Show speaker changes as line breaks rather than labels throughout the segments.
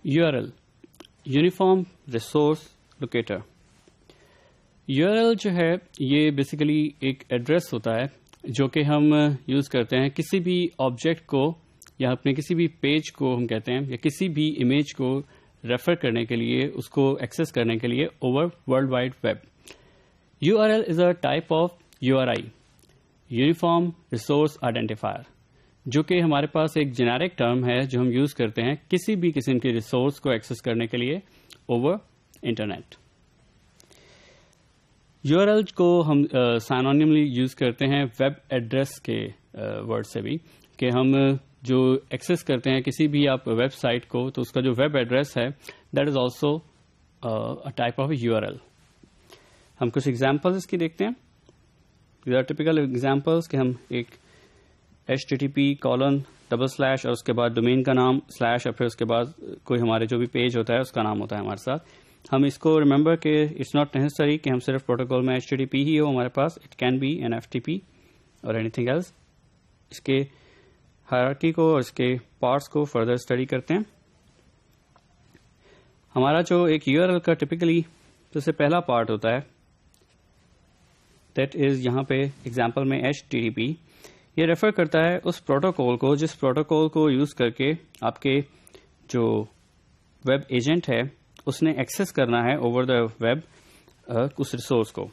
URL uniform resource locator. URL جو ہے یہ بیسیکلی ایک ایڈریس ہوتا ہے جو کہ ہم یوز کرتے ہیں کسی بھی آبجیکٹ کو یا اپنے کسی بھی پیج کو ہم کہتے ہیں یا کسی بھی امیج کو ریفر کرنے کے لیے اس کو ایکسیس کرنے کے لیے over world wide web. URL is a type of URI uniform resource identifier جو کہ ہمارے پاس ایک جنیرک ٹرم ہے جو ہم یوز کرتے ہیں کسی بھی قسم کے ریسورس کو ایکسیس کرنے کے لیے اوور انٹرنیٹ. URL کو ہم سائنونیملی یوز کرتے ہیں ویب ایڈریس کے ورڈ سے بھی کہ ہم جو ایکسیس کرتے ہیں کسی بھی آپ ویب سائٹ کو تو اس کا جو ویب ایڈریس ہے that is also type of URL. ہم کچھ ایگزامپلس اس کی دیکھتے ہیں. دیز آر ٹیپیکل ایگزامپلس کہ ہم ایک HTTP:// اور اس کے بعد ڈومین کا نام / اور پھر اس کے بعد کوئی ہمارے جو بھی پیج ہوتا ہے اس کا نام ہوتا ہے ہمارے ساتھ. ہم اس کو ریمبر کہ اٹس ناٹ نیسسری کہ ہم صرف پروٹوکول میں HTTP ہی ہو ہمارے پاس. It can be an FTP اور اینی تھنگ ایلس. اس کے ہائرارکی کو اور اس کے پارٹس کو فردر اسٹڈی کرتے ہیں. ہمارا جو ایک URL کا ٹپکلی سب سے پہلا پارٹ ہوتا ہے دیٹ از یہاں پہ ایگزامپل میں HTTP. یہ ریفر کرتا ہے اس پروٹوکول کو جس پروٹوکول کو یوز کر کے آپ کے جو ویب ایجنٹ ہے اس نے ایکسیس کرنا ہے اوور دا ویب اس ریسورس کو.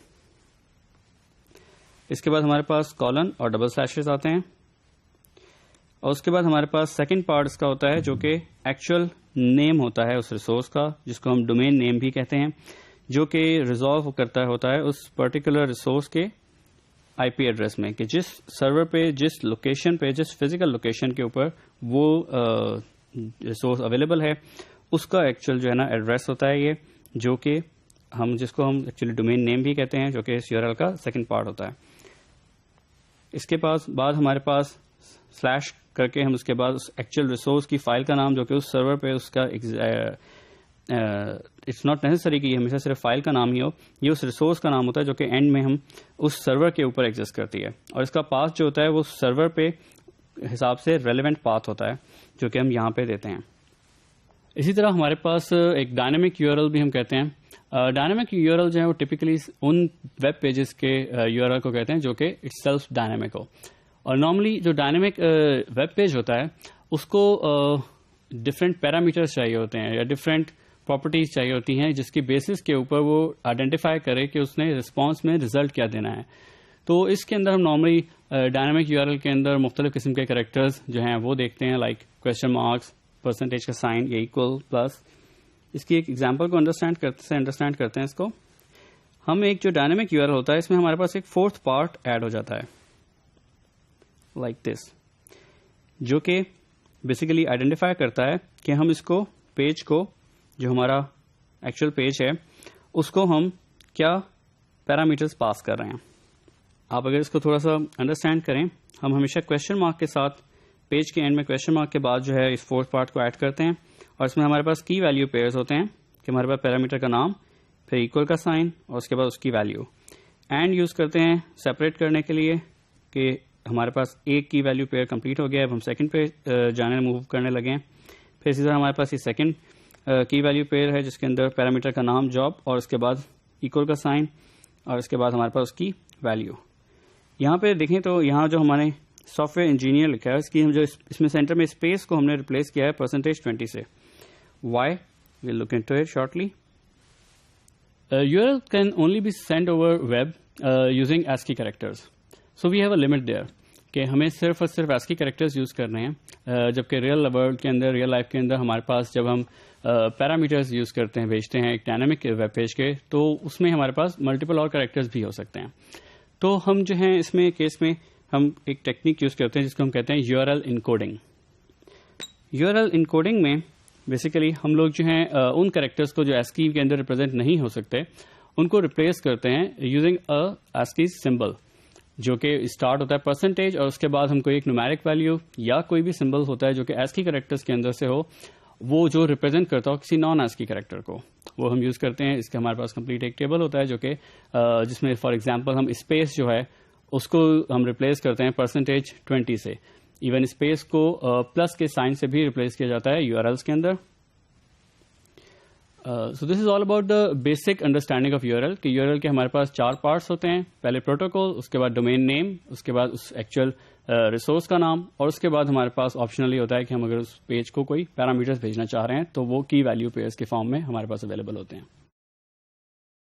اس کے بعد ہمارے پاس کالن اور ڈبل سلیشز آتے ہیں اور اس کے بعد ہمارے پاس سیکنڈ پارٹ اس کا ہوتا ہے جو کہ ایکچوئل نیم ہوتا ہے اس ریسورس کا جس کو ہم ڈومین نیم بھی کہتے ہیں جو کہ ریزالو کرتا ہوتا ہے اس پرٹیکولر ریسورس کے IP ایڈریس میں کہ جس سرور پہ جس لوکیشن پہ جس فزیکل لوکیشن کے اوپر وہ ریسورس اویلیبل ہے اس کا ایکچوئل جو ہے نا ایڈریس ہوتا ہے یہ جو کہ جس کو ہم ایکچولی ڈومین نیم بھی کہتے ہیں جو کہ اس URL کا سیکنڈ پارٹ ہوتا ہے. اس کے بعد ہمارے پاس سلیش کر کے ہم اس کے بعد اس ایکچوئل ریسورس کی فائل کا نام جو کہ اس سرور پہ اس کا اٹس ناٹ نیسسری کہ یہ ہمیشہ صرف فائل کا نام ہی ہو, یہ اس ریسورس کا نام ہوتا ہے جو کہ اینڈ میں ہم اس سرور کے اوپر ایگزسٹ کرتی ہے. اور اس کا پاتھ جو ہوتا ہے وہ سرور پہ حساب سے ریلیونٹ پاتھ ہوتا ہے جو کہ ہم یہاں پہ دیتے ہیں. اسی طرح ہمارے پاس ایک ڈائنامک URL بھی ہم کہتے ہیں. ڈائنامک URL جو ہے وہ ٹپکلی ان ویب پیجز کے URL کو کہتے ہیں جو کہ اٹ سیلف ڈائنامک ہو. اور نارملی جو ڈائنامک ویب پیج ہوتا ہے اس کو ڈفرینٹ پیرامیٹرز چاہیے ہوتے ہیں یا ڈفرینٹ پراپرٹیز چاہیے ہوتی ہیں جس کی بیسس کے اوپر وہ آئیڈینٹیفائی کرے کہ اس نے رسپانس میں رزلٹ کیا دینا ہے. تو اس کے اندر ہم نارملی ڈائنامک URL کے اندر مختلف قسم کے کریکٹرز جو ہیں وہ دیکھتے ہیں لائک کویسچن مارکس پرسنٹیج کا سائن یا ایکول پلس. اس کی ایک ایگزامپل کو انڈرسٹینڈ کرتے ہیں. اس کو ہم ایک جو ڈائنامک URL ہوتا ہے اس میں ہمارے پاس ایک فورتھ پارٹ ایڈ ہو جاتا ہے لائک دس جو کہ بیسیکلی آئیڈینٹیفائی کرتا ہے کہ ہم اس کو پیج کو جو ہمارا ایکچوئل پیج ہے اس کو ہم کیا پیرامیٹرز پاس کر رہے ہیں. آپ اگر اس کو تھوڑا سا انڈرسٹینڈ کریں ہم ہمیشہ کویسچن مارک کے ساتھ پیج کے اینڈ میں کویسچن مارک کے بعد جو ہے اس فورتھ پارٹ کو ایڈ کرتے ہیں اور اس میں ہمارے پاس کی ویلیو پیئرز ہوتے ہیں کہ ہمارے پاس پیرامیٹر کا نام پھر ایکول کا سائن اور اس کے بعد اس کی ویلیو. اینڈ یوز کرتے ہیں سیپریٹ کرنے کے لیے کہ ہمارے پاس ایک کی ویلیو پیئر کمپلیٹ ہو گیا اب ہم سیکنڈ پہ موو کرنے لگے ہیں. پھر اسی طرح ہمارے پاس یہ سیکنڈ کی ویلیو پیئر ہے جس کے اندر پیرامیٹر کا نام جاب اور اس کے بعد ایکول کا سائن اور اس کے بعد ہمارے پاس اس کی ویلیو. یہاں پہ دیکھیں تو یہاں جو ہمارے سافٹ ویئر انجینئر لکھا ہے اس کی ہم جو اس میں سینٹر میں اسپیس کو ہم نے ریپلیس کیا ہے %20 سے. Why we'll look into it shortly. URL can only be sent over web using ASCII characters. So we have a limit there کہ ہمیں صرف اور صرف ASCII کریکٹرز یوز کرنے ہیں جبکہ ریئل ورلڈ کے اندر ریئل لائف کے اندر ہمارے پاس جب ہم پیرامیٹرز یوز کرتے ہیں بھیجتے ہیں ایک ڈائنامک ویب پیج کے تو اس میں ہمارے پاس ملٹیپل اور کریکٹرز بھی ہو سکتے ہیں. تو ہم جو ہیں اس میں کیس میں ہم ایک ٹیکنیک یوز کرتے ہیں جس کو ہم کہتے ہیں URL انکوڈنگ. URL انکوڈنگ میں بیسیکلی ہم لوگ جو ہیں ان کریکٹرز کو جو ASCII کے اندر ریپرزینٹ نہیں ہو سکتے ان کو ریپلیس کرتے ہیں یوزنگ ASCII سمبل جو کہ اسٹارٹ ہوتا ہے پرسنٹیج اور اس کے بعد ہم کوئی ایک نومیرک ویلیو یا کوئی بھی سمبل ہوتا ہے جو کہ ASCII کریکٹرز کے اندر سے ہو وہ جو ریپرزینٹ کرتا ہو کسی نان ASCII کریکٹر کو وہ ہم یوز کرتے ہیں. اس کے ہمارے پاس کمپلیٹ ایک ٹیبل ہوتا ہے جو کہ جس میں فار ایگزامپل ہم اسپیس جو ہے اس کو ہم ریپلیس کرتے ہیں %20 سے. ایون اسپیس کو پلس کے سائن سے بھی ریپلیس کیا جاتا ہے URLs کے اندر. So this is all about the basic understanding of URL کہ URL کے ہمارے پاس 4 پارٹس ہوتے ہیں. پہلے پروٹوکول, اس کے بعد ڈومین نیم, اس کے بعد اس ایکچوئل ریسورس کا نام, اور اس کے بعد ہمارے پاس آپشنلی ہوتا ہے کہ ہم اگر اس پیج کو کوئی پیرامیٹرز بھیجنا چاہ رہے ہیں تو وہ کی ویلیو پیئرز کے فارم میں ہمارے پاس اویلیبل ہوتے ہیں.